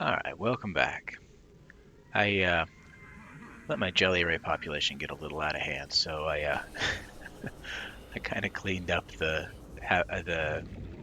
Alright, welcome back. I let my jelly ray population get a little out of hand, so I kind of cleaned up the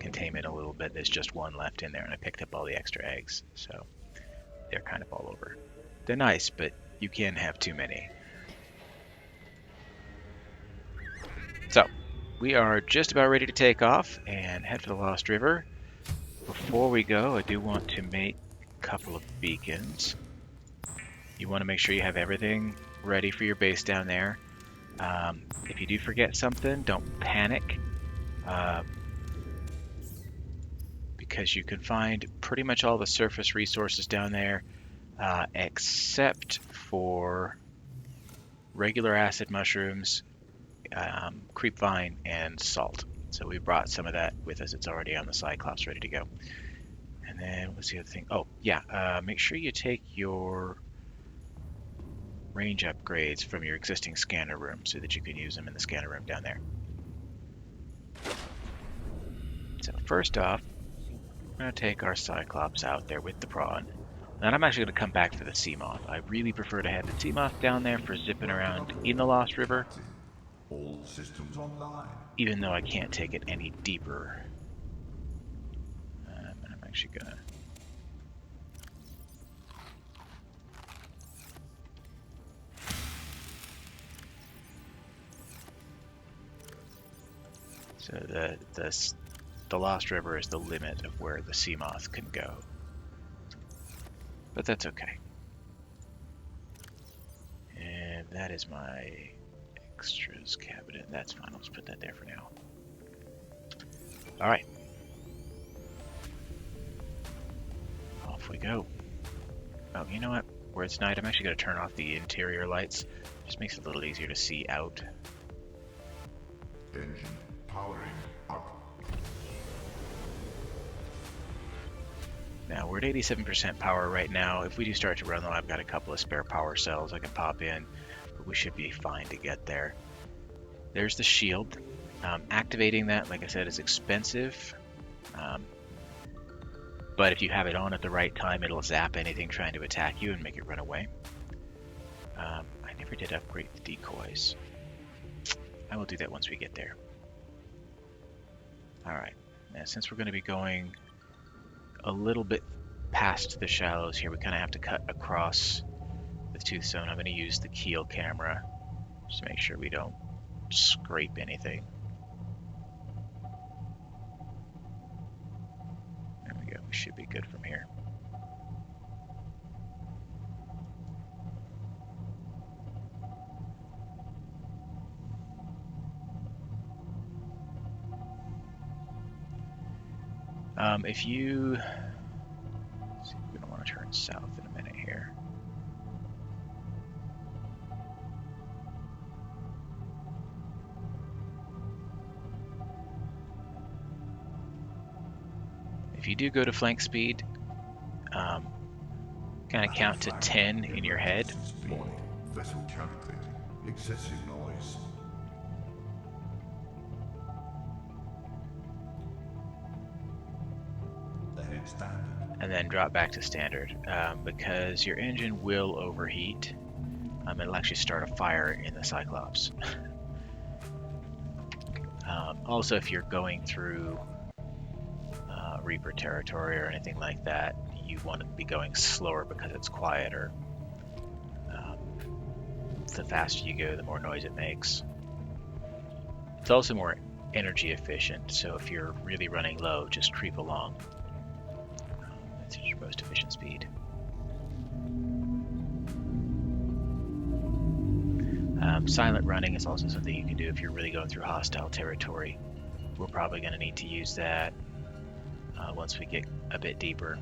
containment a little bit. There's just one left in there, and I picked up all the extra eggs, so they're kind of all over. They're nice, but you can have too many. So, we are just about ready to take off and head for the Lost River. Before we go, I do want to make a couple of beacons. You want to make sure you have everything ready for your base down there. If you do forget something, don't panic, because you can find pretty much all the surface resources down there, except for regular acid mushrooms, creepvine, and salt. So we brought some of that with us. It's already on the Cyclops ready to go. And then what's the other thing? Oh, yeah, make sure you take your range upgrades from your existing scanner room so that you can use them in the scanner room down there. So first off, I'm going to take our Cyclops out there with the Prawn. And I'm actually going to come back for the Seamoth. I really prefer to have the Seamoth down there for zipping around in the Lost River. All systems online. Even though I can't take it any deeper. And I'm actually going to... So the Lost River is the limit of where the Seamoth can go. But that's okay. And that is my extras cabinet. That's fine. I'll just put that there for now. Alright. Off we go. Oh, you know what? Where it's night, I'm actually going to turn off the interior lights. Just makes it a little easier to see out. Engine powering up. Now, we're at 87% power right now. If we do start to run low, I've got a couple of spare power cells I can pop in, but we should be fine to get there. There's the shield. Activating that, like I said, is expensive. But if you have it on at the right time, it'll zap anything trying to attack you and make it run away. I never did upgrade the decoys. I will do that once we get there. Alright, now since we're going to be going a little bit past the shallows here, we kind of have to cut across the tooth zone. I'm going to use the keel camera just to make sure we don't scrape anything. There we go, we should be good from here. If you... Let's see, we're going to want to turn south in a minute here. If you do go to flank speed, kind of count to 10 in your head. Warning. Vessel calculating. Excessive noise. Standard. And then drop back to standard, because your engine will overheat. It'll actually start a fire in the Cyclops. Also, if you're going through Reaper territory or anything like that, you want to be going slower because it's quieter. The faster you go, the more noise it makes. It's also more energy efficient, so if you're really running low, just creep along. That's your most efficient speed. Silent running is also something you can do if you're really going through hostile territory. We're probably going to need to use that once we get a bit deeper,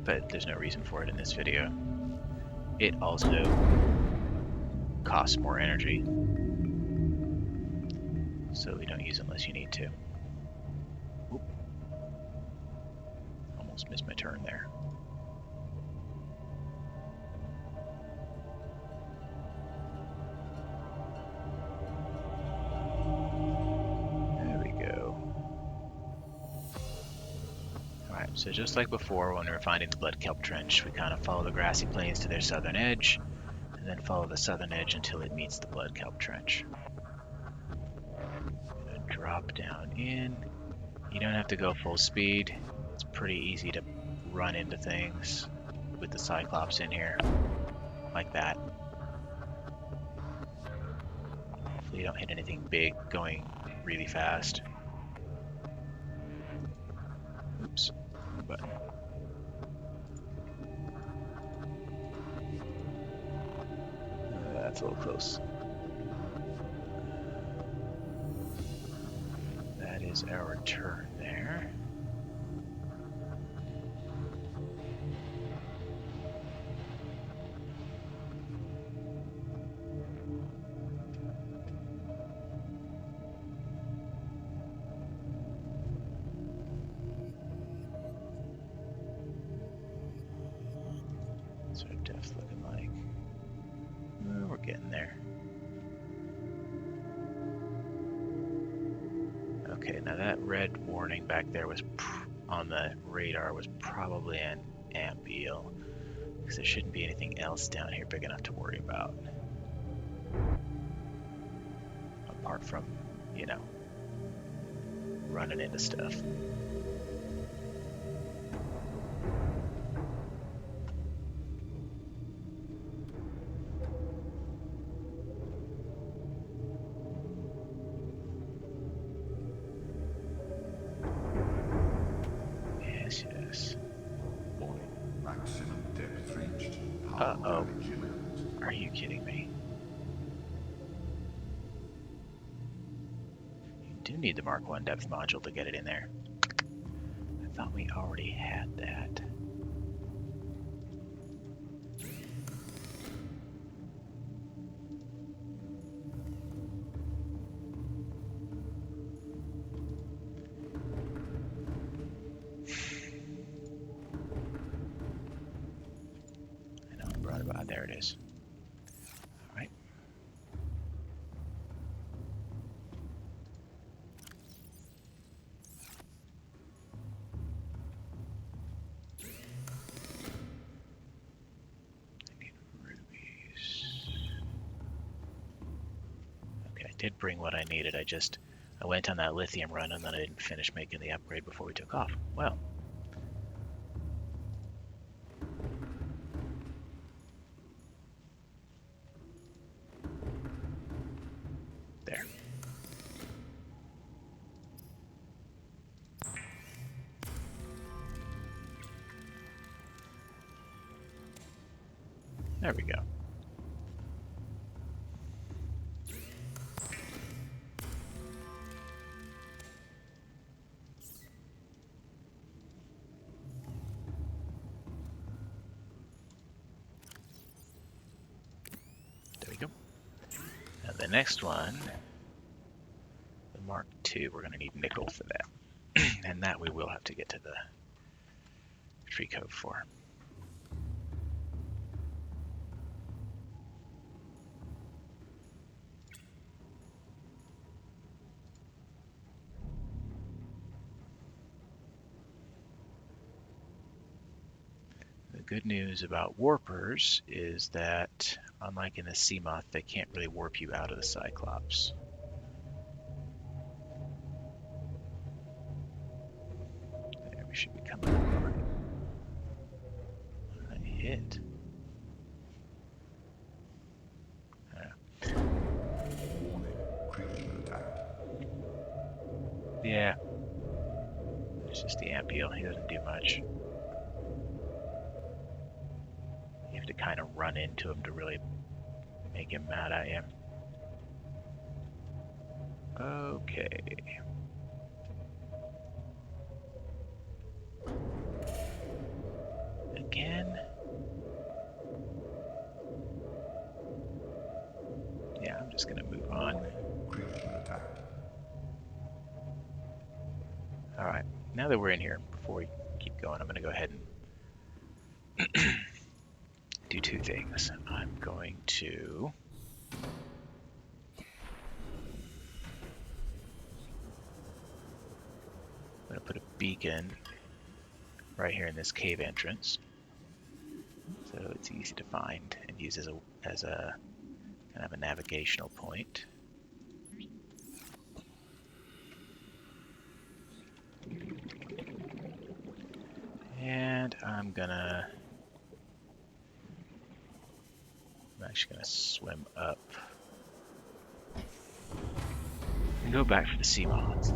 but there's no reason for it in this video. It also costs more energy, so we don't use it unless you need to. Oop. Almost missed my turn there. There we go. Alright, so So just like before when we were finding the Blood Kelp Trench, we kind of follow the grassy plains to their southern edge, and then follow the southern edge until it meets the Blood Kelp Trench. Gonna drop down in. You don't have to go full speed. It's pretty easy to run into things with the Cyclops in here, like that. Hopefully you don't hit anything big going really fast. Oops, wrong button. That's a little close. That is our turn there. What's our depth looking like? We're getting there. Okay, now that red warning back there was on the radar was probably an amp eel, because there shouldn't be anything else down here big enough to worry about. Apart from, you know, running into stuff. Yes. Warning. Maximum depth reached. Uh-oh. Are you kidding me? You do need the Mark 1 depth module to get it in there. I thought we already had that. There it is. All right. I need rubies. Okay, I did bring what I needed. I went on that lithium run and then I didn't finish making the upgrade before we took off. Well. There. There we go. There we go. Now the next one, the Mark II, we're going to need nickel for that. And that we will have to get to the tree cove for. The good news about warpers is that, unlike in the Seamoth, they can't really warp you out of the Cyclops. There, we should be coming over. I hit. Warning. Creature attack. Yeah. It's just the amp eel. He doesn't do much. You have to kind of run into him to really make him mad at you. Okay. Again? Yeah, I'm just gonna move on. Warning. Creature attack. Alright, now that we're in here, before we keep going, I'm gonna go ahead and do two things. I'm going to put a beacon right here in this cave entrance. So it's easy to find and use as a kind of a navigational point. And I'm actually gonna swim up and go back for the Seamoth.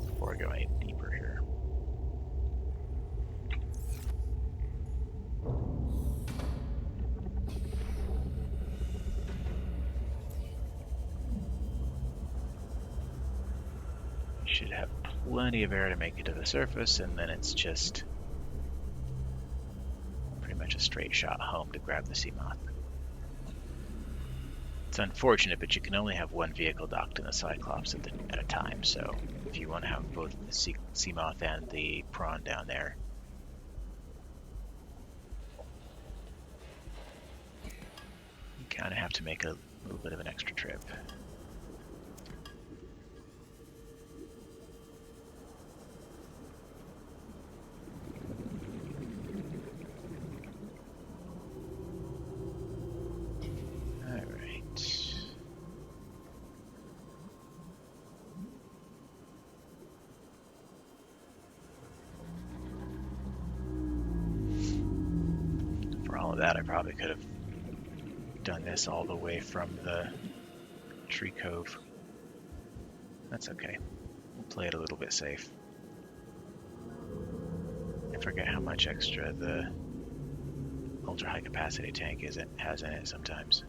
Before I go any deeper here. Should have plenty of air to make it to the surface, and then it's just pretty much a straight shot home to grab the Seamoth. It's unfortunate, but you can only have one vehicle docked in the Cyclops at a time, so if you want to have both the Seamoth and the Prawn down there, you kind of have to make a little bit of an extra trip. That I probably could have done this all the way from the tree cove. That's okay. We'll play it a little bit safe. I forget how much extra the ultra high capacity tank has in it sometimes.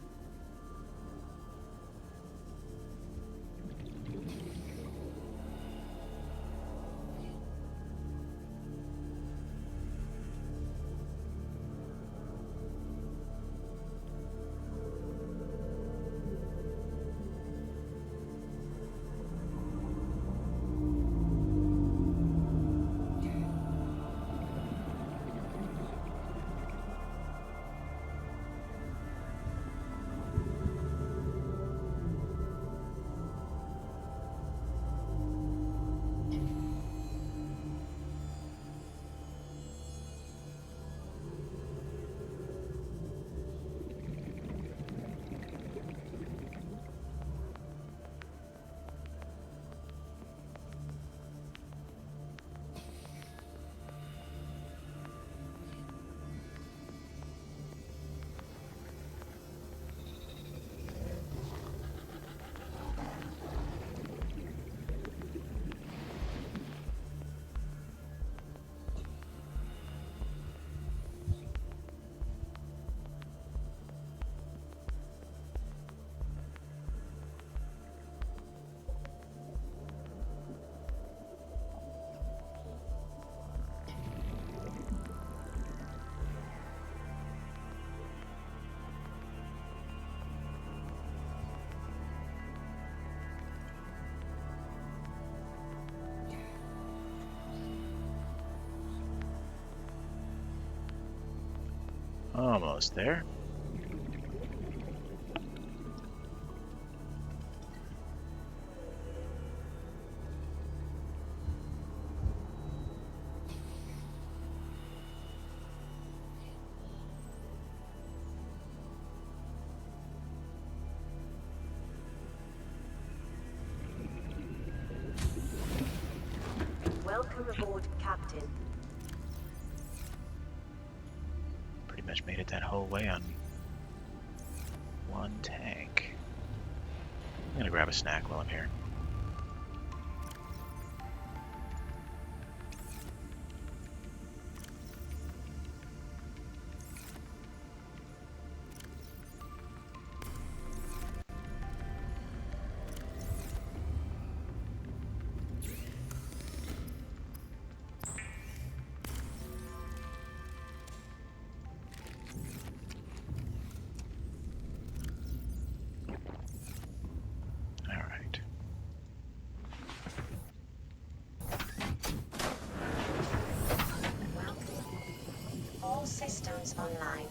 Almost there. Welcome aboard, Captain. Pretty much made it that whole way on one tank. I'm gonna grab a snack while I'm here. Systems online.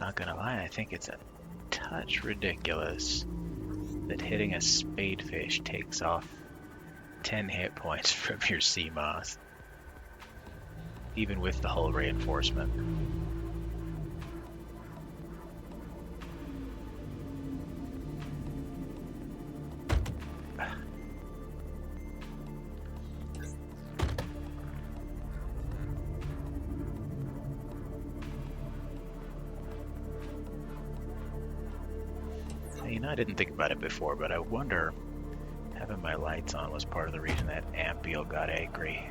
Not gonna lie, I think it's a touch ridiculous that hitting a spadefish takes off 10 hit points from your Seamoth, even with the hull reinforcement. You know, I didn't think about it before, but I wonder having my lights on was part of the reason that Ampiel got angry.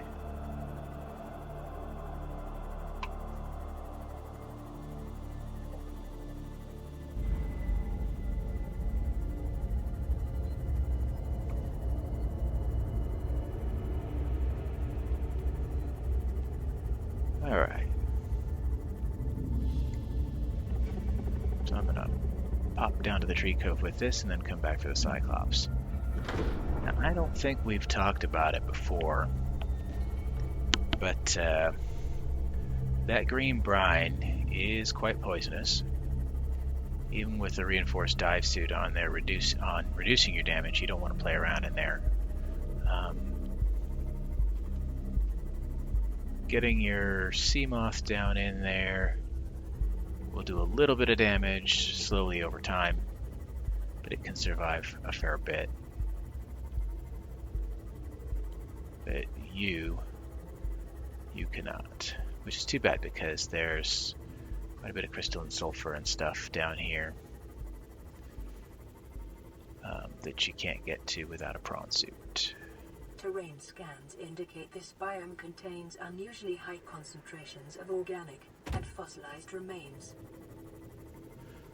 Alright. So I'm gonna pop down to the tree cove with this and then come back for the Cyclops. Now, I don't think we've talked about it before, but that green brine is quite poisonous. Even with the reinforced dive suit on there, reducing your damage, you don't want to play around in there. Getting your Seamoth down in there will do a little bit of damage slowly over time, but it can survive a fair bit. But you cannot, which is too bad because there's quite a bit of crystalline sulfur and stuff down here that you can't get to without a prawn suit. Terrain scans indicate this biome contains unusually high concentrations of organic and fossilized remains.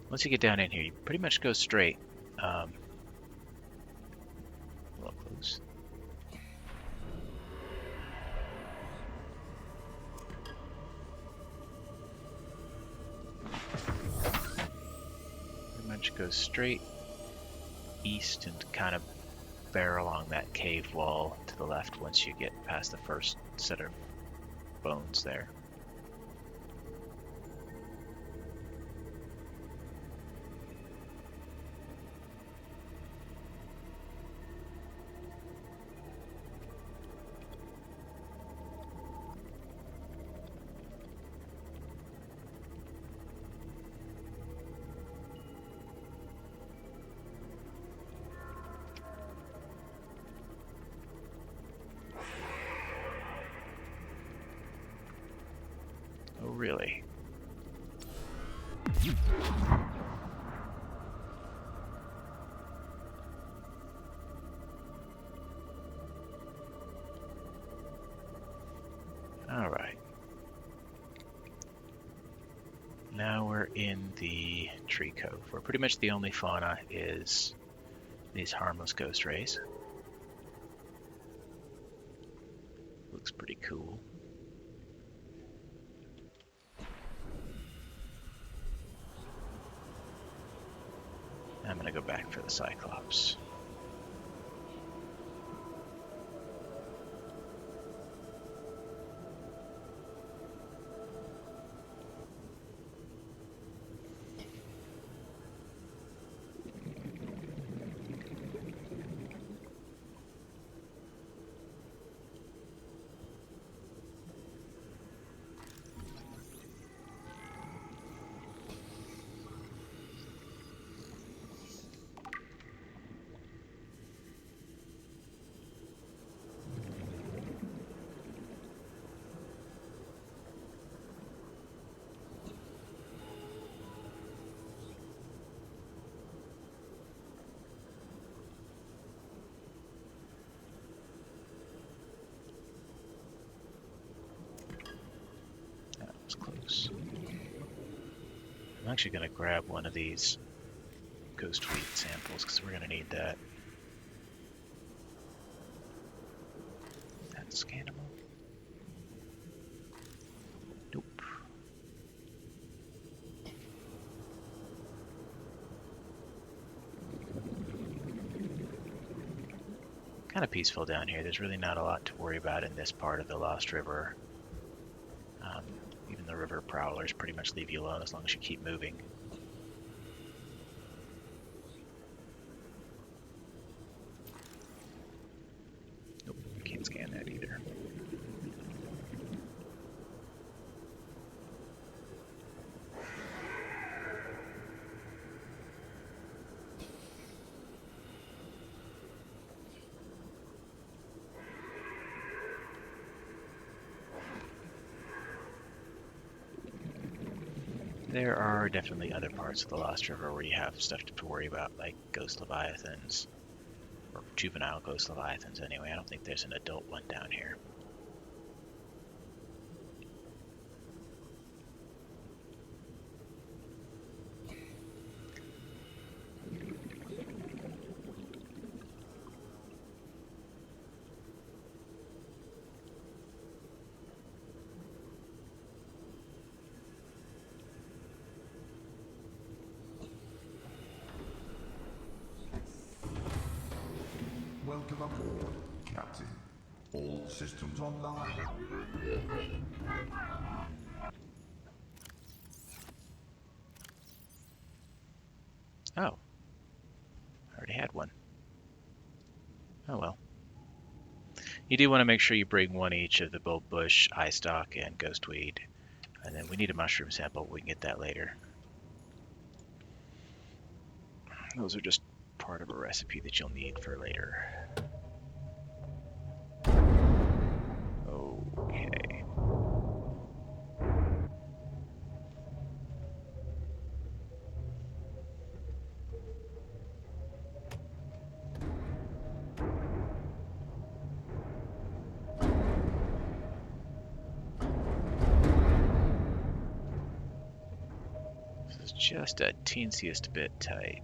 Once you get down in here, you pretty much go straight. A little close. Pretty much go straight east and kind of bear along that cave wall to the left once you get past the first set of bones there. Oh, really? All right. Now we're in the tree cove, where pretty much the only fauna is these harmless ghost rays. Looks pretty cool. I'm gonna go back for the Cyclops. Close. I'm actually going to grab one of these ghost wheat samples because we're going to need that. That's scannable. Nope. Kind of peaceful down here. There's really not a lot to worry about in this part of the Lost River. Even the river prowlers pretty much leave you alone as long as you keep moving. either. There are definitely other parts of the Lost River where you have stuff to worry about, like ghost leviathans, or juvenile ghost leviathans anyway. I don't think there's an adult one down here. Welcome aboard, Captain. All systems online. Oh, I already had one. Oh well. You do want to make sure you bring one each of the bulb bush, eye stalk, and ghostweed. And then we need a mushroom sample. We can get that later. Those are just part of a recipe that you'll need for later. Okay. This is just a teensiest bit tight.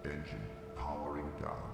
Engine powering down.